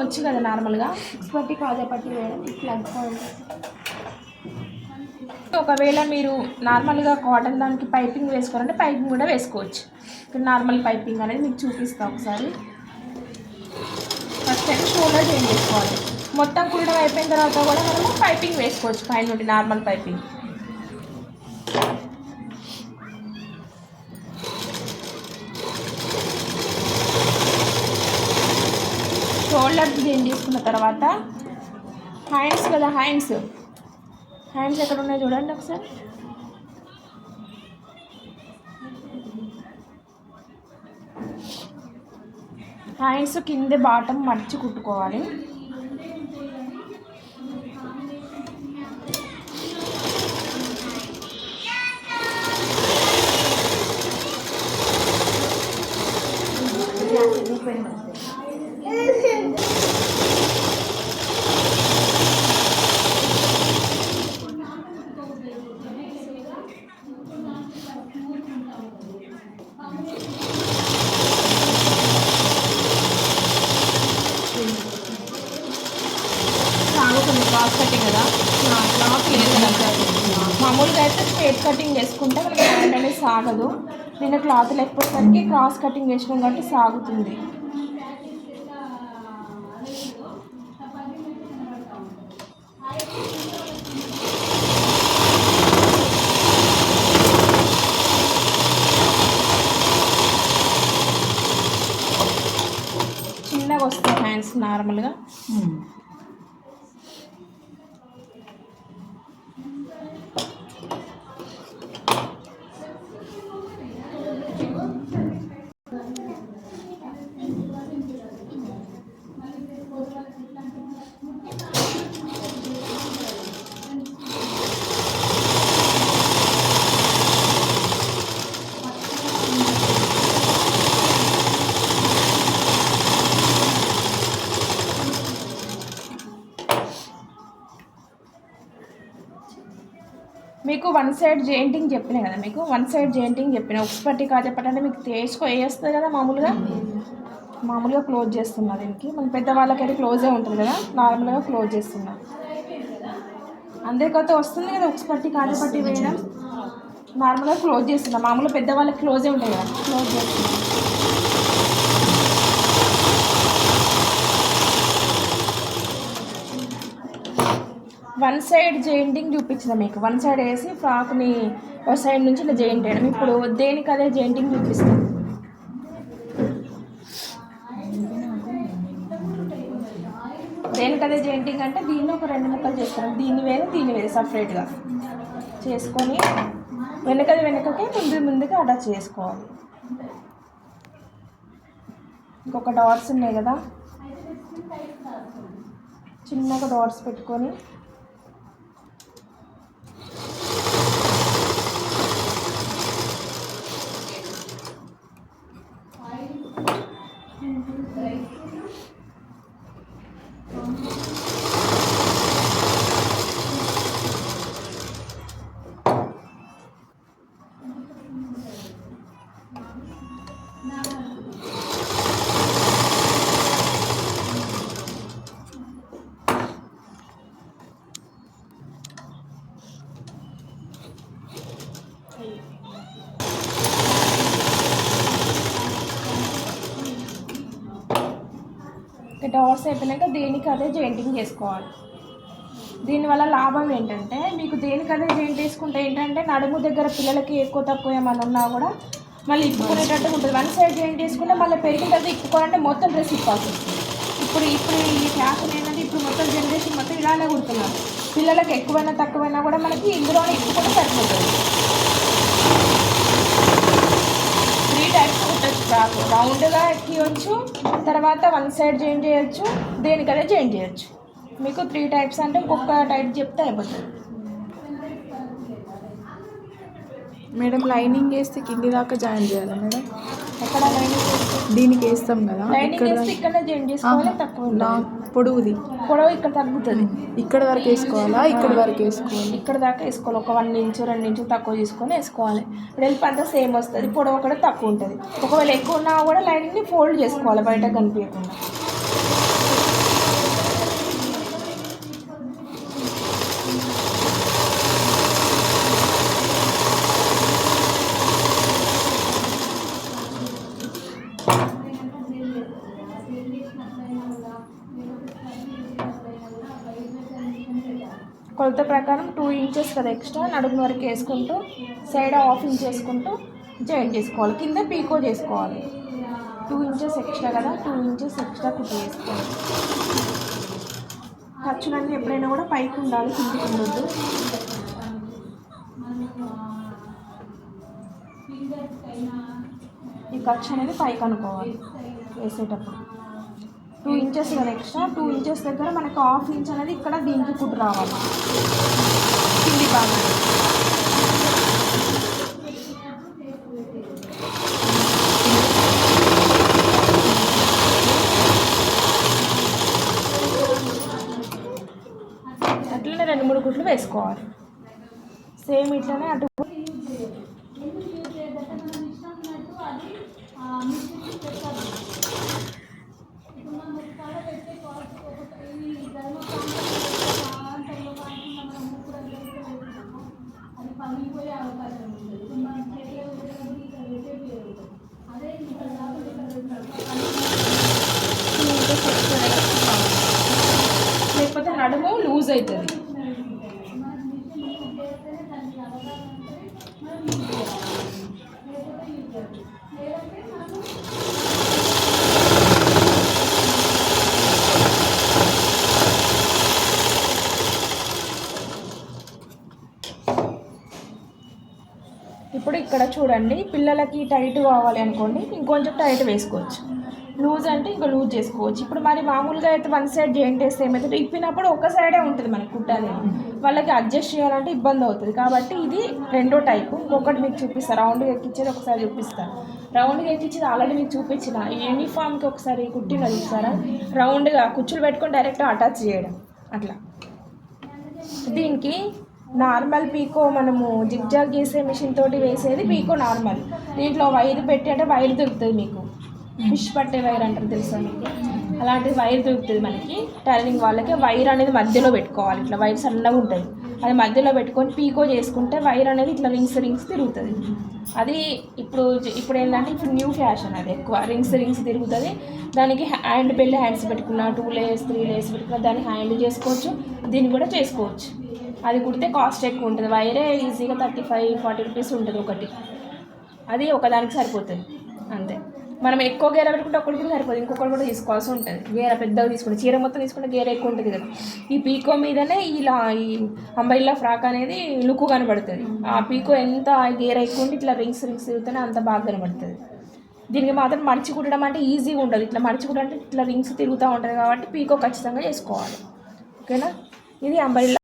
వచ్చు కదా నార్మల్గా ఎక్స్పర్టీ కాజా పట్టి వేయడం ఇట్లా ఒకవేళ మీరు నార్మల్గా కాటన్ దానికి పైపింగ్ వేసుకోవాలంటే పైపింగ్ కూడా వేసుకోవచ్చు. ఇక్కడ నార్మల్ పైపింగ్ అనేది మీకు చూపిస్తాను ఒకసారి. ఫస్ట్ అయితే షోల్డర్ చేంజ్ చేసుకోవాలి. మొత్తం కుట్టడం అయిపోయిన తర్వాత కూడా మనము పైపింగ్ వేసుకోవచ్చు పైన నుండి నార్మల్ పైపింగ్. షోల్డర్ చేంజ్ చేసుకున్న తర్వాత హ్యాండ్స్ కదా, హ్యాండ్స్ ఎక్కడ ఉన్నాయి చూడండి ఒకసారి. హ్యాండ్స్ కింద బాటమ్ మర్చి కుట్టుకోవాలి. క్రాస్ కటింగ్ కదా, క్లాత్ లేదు కదా. మామూలుగా అయితే స్ట్రేట్ కటింగ్ చేసుకుంటే మనకి హ్యాండ్ అనేది సాగదు. నేను క్లాత్ లేకపోయేసరికి క్రాస్ కటింగ్ వేసినాం కాబట్టి సాగుతుంది. చిన్నగా వస్తాయి హ్యాండ్స్ నార్మల్గా. మీకు వన్ సైడ్ జాయింటింగ్ చెప్పినా కదా, మీకు వన్ సైడ్ జాయింటింగ్ చెప్పిన ఉక్స్పట్టి కాజా పట్టి అంటే మీకు వేస్తుంది కదా. మామూలుగా క్లోజ్ చేస్తున్నా. దీనికి మన పెద్దవాళ్ళకైతే క్లోజే ఉంటుంది కదా, నార్మల్గా క్లోజ్ చేస్తున్నా. అందరికైతే వస్తుంది కదా ఉక్స్పట్టి కాజా పట్టి వేయడం. నార్మల్గా క్లోజ్ చేస్తున్నా. మామూలుగా పెద్దవాళ్ళకి క్లోజే ఉంటాయి కదా, క్లోజ్ చేస్తున్నా. వన్ సైడ్ జాయింటింగ్ చూపించిన మీకు. వన్ సైడ్ వేసి ఫ్రాక్ని ఒక సైడ్ నుంచి ఇలా జాయింట్ వేయడం. ఇప్పుడు దేనికి అదే జాయింటింగ్ చూపిస్తాం. దేనికి అదే జాయింటింగ్ అంటే దీన్ని ఒక 2 ముక్కలు చేస్తాం. దీన్ని వేరే సపరేట్గా చేసుకొని వెనకకి ముందుకి అటాచ్ చేసుకోవాలి. ఇంకొక డాట్స్ ఉన్నాయి కదా, చిన్నగా డాట్స్ పెట్టుకొని డాట్స్ అయిపోయినాక దేనికి అదే జాయింటింగ్ చేసుకోవాలి. దీనివల్ల లాభం ఏంటంటే మీకు దేనికి అదే జాయింట్ వేసుకుంటే ఏంటంటే నడుము దగ్గర పిల్లలకి ఎక్కువ తక్కువ ఏమైనా ఉన్నా కూడా మళ్ళీ ఇప్పుకునేటట్టు ఉంటుంది. వన్ సైడ్ జాయింట్ వేసుకుంటే మళ్ళీ పెరిగిన తర్వాత ఇప్పుకోవాలంటే మొత్తం డ్రెస్ ఇప్పాల్సి వస్తుంది. ఇప్పుడు ఈ ఫ్యాషన్ ఏంటంటే ఇప్పుడు మొత్తం జనరేషన్ మొత్తం ఇలానే కుడుతున్నారు. పిల్లలకి ఎక్కువైనా తక్కువైనా కూడా మనకి ఇందులోనే ఇప్పుకుంటే సరిపోతుంది. 3 టైప్స్ కుట్టచ్చు ఫ్రాక్. రౌండ్గా ఎక్కియచ్చు, తర్వాత వన్ సైడ్ జాయింట్ చేయొచ్చు, దేనికదే జాయింట్ చేయొచ్చు. మీకు 3 టైప్స్ అంటే ఒక్కొక్క టైప్ చెప్తే అయిపోతుంది. మేడం లైనింగ్ వేస్తే కింది దాకా జాయిన్ చేయాలా మేడం? ఎక్కడ లైనింగ్ దీనికి వేస్తాం కదా, లైనింగ్ వేస్తే ఇక్కడ జాయిన్ చేసుకోవాలి. తక్కువ పొడవు ఇక్కడ తగ్గుతుంది. ఇక్కడ వరకు వేసుకోవాలా? ఇక్కడ వరకు వేసుకోవాలి. ఇక్కడ దాకా వేసుకోవాలి. ఒక 1 ఇంచు 2 ఇంచు తక్కువ తీసుకొని వేసుకోవాలి. వెడల్పు అంతా సేమ్ వస్తుంది, పొడవు కూడా తక్కువ ఉంటుంది. ఒకవేళ ఎక్కువ ఉన్నా కూడా లైనింగ్ని ఫోల్డ్ చేసుకోవాలి బయట కనిపించకుండా. కొలత ప్రకారం 2 ఇంచెస్ కదా ఎక్స్ట్రా నడుము వరకు వేసుకుంటూ సైడ్ హాఫ్ ఇంచ్ వేసుకుంటూ జాయిన్ చేసుకోవాలి. కింద పీకో చేసుకోవాలి. 2 ఇంచెస్ ఎక్స్ట్రా కదా, 2 ఇంచెస్ ఎక్స్ట్రా కుట్టు వేసుకోవాలి. ఖర్చులన్నీ ఎప్పుడైనా కూడా పైకి ఉండాలి, కిందికి ఉండొద్దు. ఈ ఖర్చు అనేది పైకి అనుకోవాలి వేసేటప్పుడు. 2 ఇంచెస్ కదా ఎక్స్ట్రా, 2 ఇంచెస్ దగ్గర మనకు హాఫ్ ఇంచ్ అనేది ఇక్కడ దీనికి కుట్టు రావాలి కింది భాగం. అట్లనే 2-3 కుట్లు వేసుకోవాలి. సేమ్ ఇట్లనే అటు లేకపోతే నడుము లూజ్ అవుతుంది. ఇప్పుడు ఇక్కడ చూడండి, పిల్లలకి టైట్ కావాలి అనుకోండి ఇంకొంచెం టైట్ వేసుకోవచ్చు. లూజ్ అంటే ఇంకా లూజ్ చేసుకోవచ్చు. ఇప్పుడు మరి మామూలుగా అయితే 1 సైడ్ జాయింట్ వేస్తే ఏమవుతుంది, ఇప్పినప్పుడు ఒక సైడే ఉంటుంది మనకి కుట్టాలి. వాళ్ళకి అడ్జస్ట్ చేయాలంటే ఇబ్బంది అవుతుంది. కాబట్టి ఇది రెండో టైపు. ఇంకొకటి మీకు చూపిస్తాను, రౌండ్గా ఎక్కించేది ఒకసారి చూపిస్తాను. రౌండ్గా ఎక్కించేది ఆల్రెడీ మీకు చూపించిన యూనిఫామ్కి ఒకసారి కుట్టిన చూస్తారా, రౌండ్గా కుచ్చులు పెట్టుకొని డైరెక్ట్గా అటాచ్ చేయడం అట్లా. దీనికి నార్మల్ పీకో మనము జిగ్జాగ్ చేసే మిషన్ తోటి వేసేది పీకో నార్మల్. దీంట్లో వైర్ పెట్టి అంటే వైర్ దొరుకుతుంది మీకు, ఫిష్ పట్టే వైర్ అంటారు తెలుసా మీకు, అలాంటి వైర్ దొరుకుతుంది మనకి. టైలరింగ్ వాళ్ళకి వైర్ అనేది మధ్యలో పెట్టుకోవాలి. ఇట్లా వైర్ సన్నగా ఉంటుంది, అది మధ్యలో పెట్టుకొని పీకో చేసుకుంటే వైర్ అనేది ఇట్లా రింగ్స్ తిరుగుతుంది. అది ఇప్పుడు ఏంటంటే ఇప్పుడు న్యూ ఫ్యాషన్, అది ఎక్కువ రింగ్స్ తిరుగుతుంది. దానికి హ్యాండ్స్ పెట్టుకున్న 2 లేయర్స్ 3 లేయర్స్ పెట్టుకున్న దాన్ని హ్యాండ్ చేసుకోవచ్చు, దీన్ని కూడా చేసుకోవచ్చు. అది కుడితే కాస్ట్ ఎక్కువ ఉంటుంది. వైరే ఈజీగా 35-40 రూపీస్ ఉంటుంది ఒకటి. అది ఒకదానికి సరిపోతుంది అంతే. మనం ఎక్కువ గేర పెట్టుకుంటే ఒకటి కూడా సరిపోతుంది, ఇంకొకటి కూడా తీసుకోవాల్సి ఉంటుంది. గేర పెద్దగా తీసుకుంటే, చీర మొత్తం తీసుకుంటే గేర ఎక్కువ ఉంటుంది కదా. ఈ పీకో మీదనే ఈ అంబ్రెల్లా ఫ్రాక్ అనేది లుక్ కనబడుతుంది. ఆ పీకో ఎంత గేర ఎక్కువ ఉంటే ఇట్లా రింగ్స్ తిరుగుతూనే అంత బాగా కనబడుతుంది. దీనికి మాత్రం మడిచి కుట్టడం అంటే ఈజీగా ఉండదు. ఇట్లా మడిచి కుట్టడం అంటే ఇట్లా రింగ్స్ తిరుగుతూ ఉంటుంది కాబట్టి పీకో ఖచ్చితంగా చేసుకోవాలి. ఓకేనా. ఇది అంబ్రెల్లా.